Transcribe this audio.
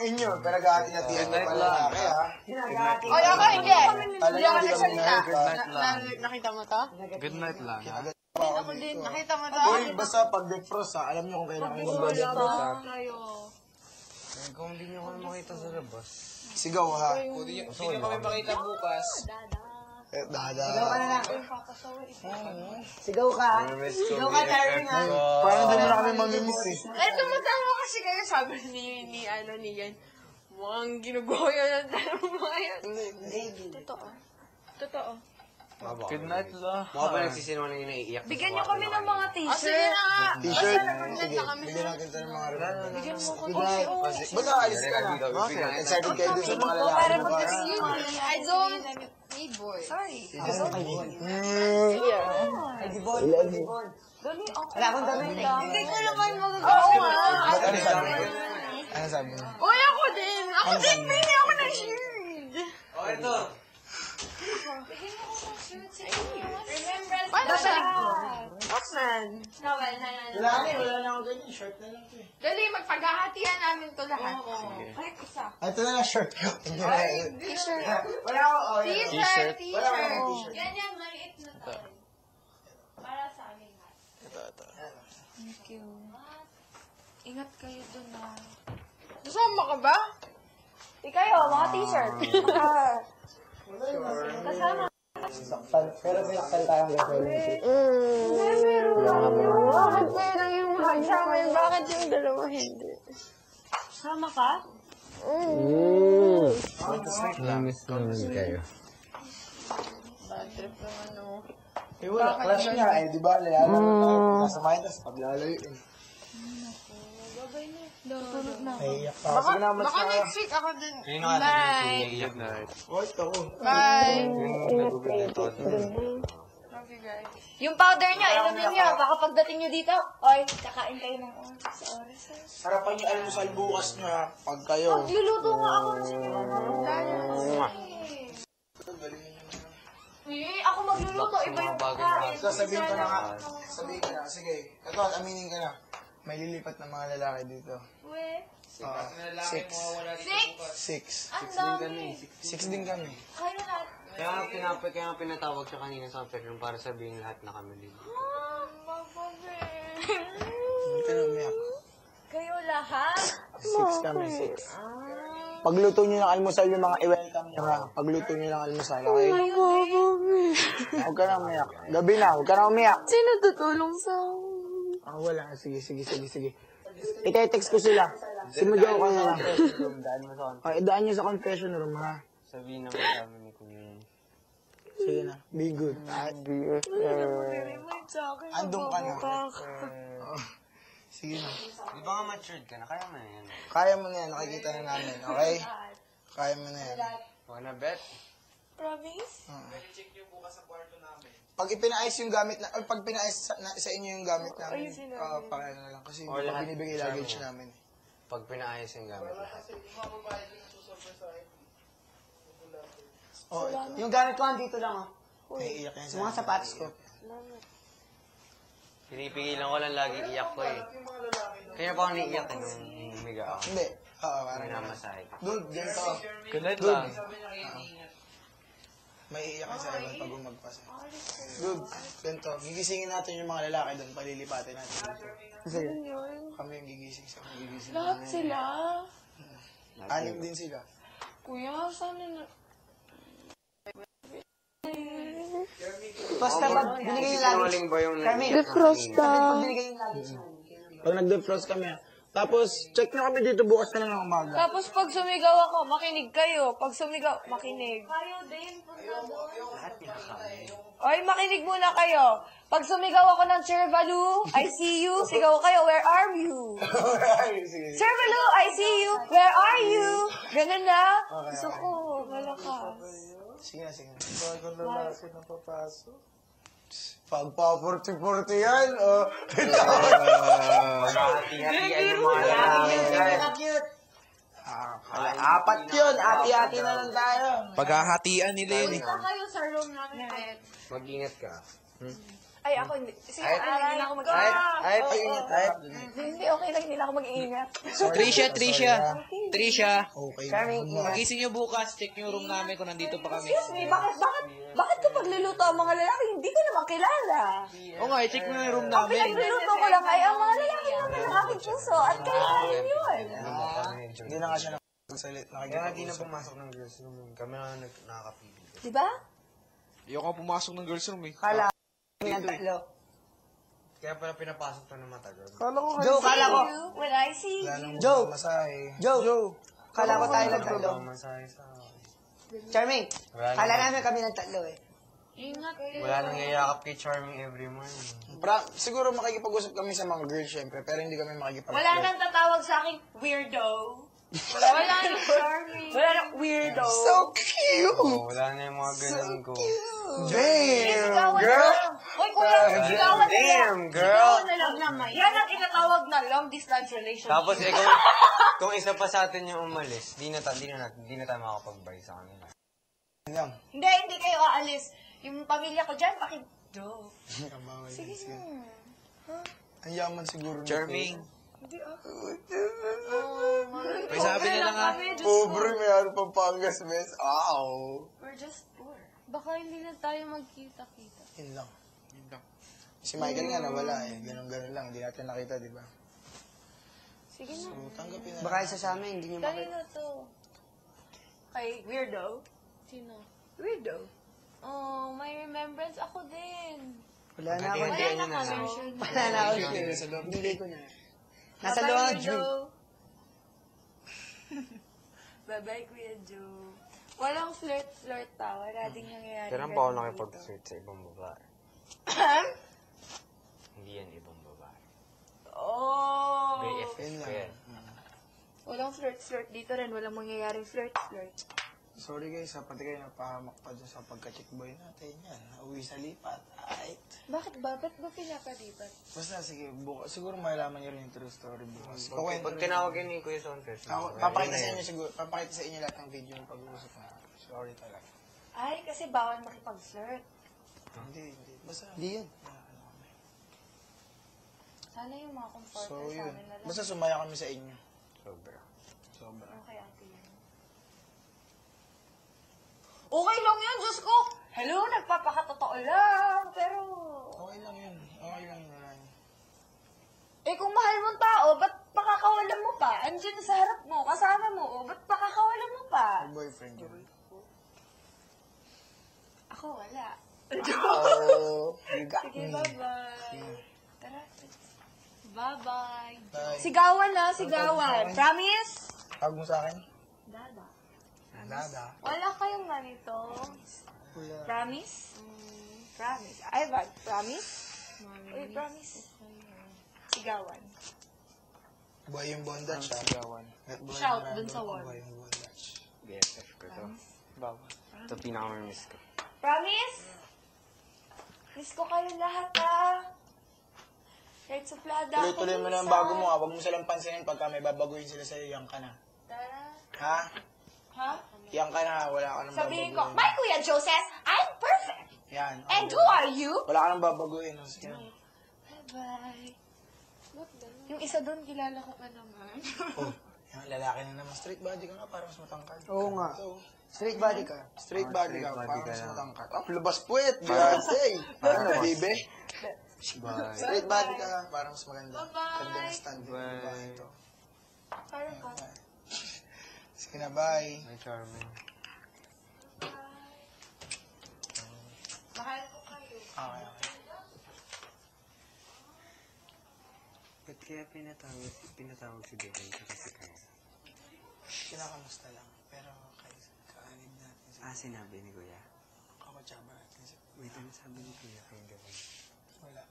inyo. Pero gahati-hatihan nyo pala lalaki, ha? Oy, ako hindi. Hindi ako Hindi kami nagsalita. Nakita mo to? Good night lang. Ako din. Nakita mo to? Uy, basta pag defrost, ha? Alam nyo kung kailangan kayo mag-defrost, ha? Kung hindi nyo kami makita sa labas. Sigaw, ha? Hindi nyo kami makita bukas. Dada. Sigaw ka. Sigaw ka, Darwin, ha? Parang doon na kami mamimiss, eh. Eh, tumatawa kasi kayo, sabi ni Yan. Mukhang ginugoyo ng mga yan. Totoo. Totoo. Good night lang. Mukha ba nagsisinungaling yung naiiyak? Bigyan niyo kami ng mga t-shirt. Sige na nga. T-shirt. Basta nag-content Sige, na kami. bigyan natin ito ng mga regalo. Bigyan mo ko Ba't nakaalis ka na? Excited kayo dun sa mga lalaki para mo ba? I don't need boy. Sorry. Wala akong dami. Hindi ko naman magagawa. Ano sabi mo? Ano sabi mo? Uy, ako din. Ako din, pili ako ng shirt. Oh, ito. Bigyan mo ko ng shirt sa inyo. Remember, paano siya? Watchman. Wala na ako ganyan. Shirt na lang ito, eh. Dali, magpaghahatian namin to lahat. Ay, isa. Ito na lang, shirt. T-shirt. Wala ako. T-shirt. Wala ako ng t-shirt. Ganyan, maliit na tayo. Para sa amin lahat. Thank you. Ingat kayo dun, ha. Kasama ka ba? Di kayo, mga t-shirt. Kasama. Pero pinaktan tayo hanggang sa ulit. Bakit meron yung mahal sa amin? Bakit yung dalawa hindi? Sama ka? Namiss naman kayo. Bad trip yung ano. Eh wala, clash nga eh, di ba? Layala na tayo. Kasamahin, tapos paglalayo eh. Babay na. Tutulog na. Naiiyak pa. Sige na, mas Baka na. next week ako din. Kanino ka Bye. naiiyak na? Oy, ito ko. Bye. Ingat Love you guys. Yung powder niya, inumin niya. Baka pagdating niyo dito, oy, kakain kayo ng oras sa oras. Harapan niyo almusal bukas niyo ha. Pag kayo. Magluluto nga ako ng ako magluluto, iba yung kakain. Sasabihin ko na nga. Sabihin ka na. Sige. Ito, aminin ka na. May lilipat ng mga lalaki dito. We, 6. ang dami. 6 din kami. Kaya lahat. Kaya pinatawag siya kanina sa bedroom para sabihin lahat na kami dito. Hindi ka na umiyak. Kayo lahat? 6 kami, 6. Pagluto niyo ng almusal yung mga i-welcome niyo ha. Pagluto niyo ng almusal, okay? Huwag ka na umiyak. Gabi na, huwag ka na umiyak. Sino tutulong sa... Wala. Sige. Ite-text ko sila. Sinugaw ko na lang. Daan niyo sa confession room ha. Sabihin naman namin ni Kuya. Sige na. Be good. Andun ka na. Sige na. Di ba nga matured ka na? Kaya mo na yan. Kaya mo na yan. Nakikita na namin. Okay? Kaya mo na yan. Huwag na bet. Promise? Pag ipinaayos yung gamit na, or pag pinaayos sa inyo yung gamit namin, pakaya na lang. Kasi hindi pa binibigay luggage namin. Pag pinaayos yung gamit lahat. Oh, Yung gamit ko dito lang, oh. naiiyak yan sa Mga sapatos ko. Pinipigilan ko lang lagi iyak ko eh. Kaya pa ako naiiyak eh nung humiga ako. Hindi. Oo, parang Minamasahe ko. Dude, ganito. Good night lang. May iiyak ka sa iba pag umagpasa. Dude, ganito. Gigisingin natin yung mga lalaki doon. Palilipatin natin. Sige. Kami yung gigising sa mga gigising. Lahat sila. Anim din sila. Kuya, sana na... Basta pag binigay yung luggage. Sinungaling ba yung Defrost Pag binigay yung luggage. Pag nag-defrost kami, tapos check nyo kami dito bukas na lang ng umaga. Tapos pag sumigaw ako, makinig kayo. Pag sumigaw, makinig. Kayo din, punta doon. Oy, makinig muna kayo. Pag sumigaw ako ng Chervalu, I see you. Sigaw kayo, where are you? Chervalu, I see you. Where are you? Ganun na. Gusto ko, malakas. Sige na. Bagong lalaki na papasok. Pagpa 40-40 yan, o. Hati-hatian yung mga lalaki. Apat yun. Hati-hati na lang tayo. Paghahatian nila yun eh. Punta kayo sa room namin. Mag-ingat ka. Ay, ako hindi. Sige, Ay, okay lang, hindi na ako Ay, mag-iingat. ay, Ingat, ay. Hindi, okay lang, hindi na ako mag-iingat. Trisha. Okay. Pagising nyo bukas, check yung room namin kung nandito pa kami. Excuse me, bakit ko pagluluto ang mga lalaki? Hindi ko naman kilala. Oo nga, check mo yung room Ang namin. pinagluluto ko lang ay ang mga lalaki naman ng aking puso at kailangan yun. Hindi na nga siya nagsalit. Kaya di na Nakikipag-usap. pumasok ng girls room. Kami na nakakapili. Diba? Ayoko nga pumasok ng girls room eh. Kala kami ng tatlo. Kaya pala pinapasok to na matagal. Joe, kala ko. When I see Wala you. nang Joe. masahe. Joe. Kala ko tayo ng tatlo. Masahe sa Charming, Wala kala naman. namin kami ng tatlo eh. Ingat kayo. Wala nang yayakap kay Charming every morning. Siguro makikipag-usap kami sa mga girls, syempre, pero hindi kami makikipag-usap. Wala nang tatawag sa akin, weirdo. Wala nang charming. Wala nang weirdo. So cute! Oh, wala na yung mga ganun ko. Damn, Sigawan girl! na lang. Hoy, kuya, sigawan na lang. Damn, girl! Sigawan na lang naman. Yan ang itatawag na long distance relationship. Tapos kung isa pa sa atin yung umalis, di na tayo makakapag-buy sa kanila. Lang. Hindi kayo aalis. Yung pamilya ko dyan, pakido. Sige na. Ang yaman siguro nito. Charming. May sabi nila nga, Pobre, may ano pang Pangas, bes. Ow! We're just poor. Baka hindi na tayo magkita-kita. Yun lang. Si Michael nga nawala eh. Ganon-ganon lang. Hindi natin nakita, di ba? Sige na. So, tanggapin na. Baka isa sa amin, hindi niyo makita. Kanino to? Kay weirdo? Sino? Weirdo. Oh, may remembrance ako din. Wala na ako. Wala Hindi, na yun na lang. connection. Wala na ako. Hindi ko na. Nasa Bye-bye, loob, Kuya Joe. Joe. Bye-bye, Kuya Joe. Walang flirt-flirt pa. Wala ding nangyayari. Kailan pa ako nakipag-flirt sa ibang babae? Hindi yan ibang babae. Oh! BFF ko yan. Walang flirt-flirt dito rin. Walang mangyayaring flirt-flirt. Sorry guys, pati kayo napahamak pa dyan sa pagka-chick boy natin. Yan, nauwi sa lipat. Ay. Bakit ba? Ba't ba pinapalipat? Basta, sige, bukas. Siguro malalaman niyo rin yung true story bukas. Pag tinawag yun ni Kuya Sanchez, Papakita sa inyo siguro. Papakita sa inyo lahat ng video ng pag-uusap na. Sorry talaga. Ay, kasi bawal makipag-flirt. Hindi. Basta, Hindi yun. Sana yung mga comforter so sa yun. amin na lang. Basta sumaya kami sa inyo. Sobra. Sobra. Okay, ate yan. Okay lang yan, Diyos ko! Hello, nagpapakatotoo lang. Pero, Okay lang yun. Okay lang yun. Wala yun. eh kung mahal mong tao, ba't pakakawalan mo pa? Andiyan sa harap mo, kasama mo, ba't pakakawalan mo pa? May boyfriend yun. Ako, wala. Oh, you got Sige, me. bye-bye. Tara. Bye-bye. Bye. Sigawan na, sigawan. Promise? Tawag mo sa akin? Dada. Dada. Wala kayong ganito. Promise? Promise. Ay, ba? Promise? Uy, promise. Sigawan. Buhay yung bondage, ha? Sigawan. Shout dun sa wall. Buhay yung bondage. BFF ko to. Ito pinaka-miss ko. Promise? Miss ko kayo lahat, ha? Kahit suplada ako. Tuloy-tuloy mo na ang bago mo, ha? Huwag mo silang pansinin pagka may babaguhin sila sa'yo, yang ka na. Tara. Ha? Ha? Yang ka na, wala ka nang Sabihin ko, babaguhin. my Kuya Joe says, I'm perfect. Yan. And who are you? Wala ka nang babaguhin. Sige. Bye-bye. Yung isa doon, kilala ko pa naman. Oh, yung lalaki na naman. Straight body ka nga, parang mas matangkad. Oo nga. So, Straight body ka. straight body ka, straight body parang ka mas na. matangkad. Oh, labas puwet, Beyonce. Ano, bibe? Bye. Straight body ka, parang mas maganda. Bye-bye. Ganda ng stand. Bye. Diba ito? Parang ka. Sige na, bye. My Charming. Mahal ko kayo. Okay. Ba't kaya pinatawag si Bebe kasi kaya? Kinakamusta lang. Pero kaanib natin. Sinabi ni Kuya. Kamatsaba natin. Wait, ano sabi ni Kuya kay Gavin? Wala.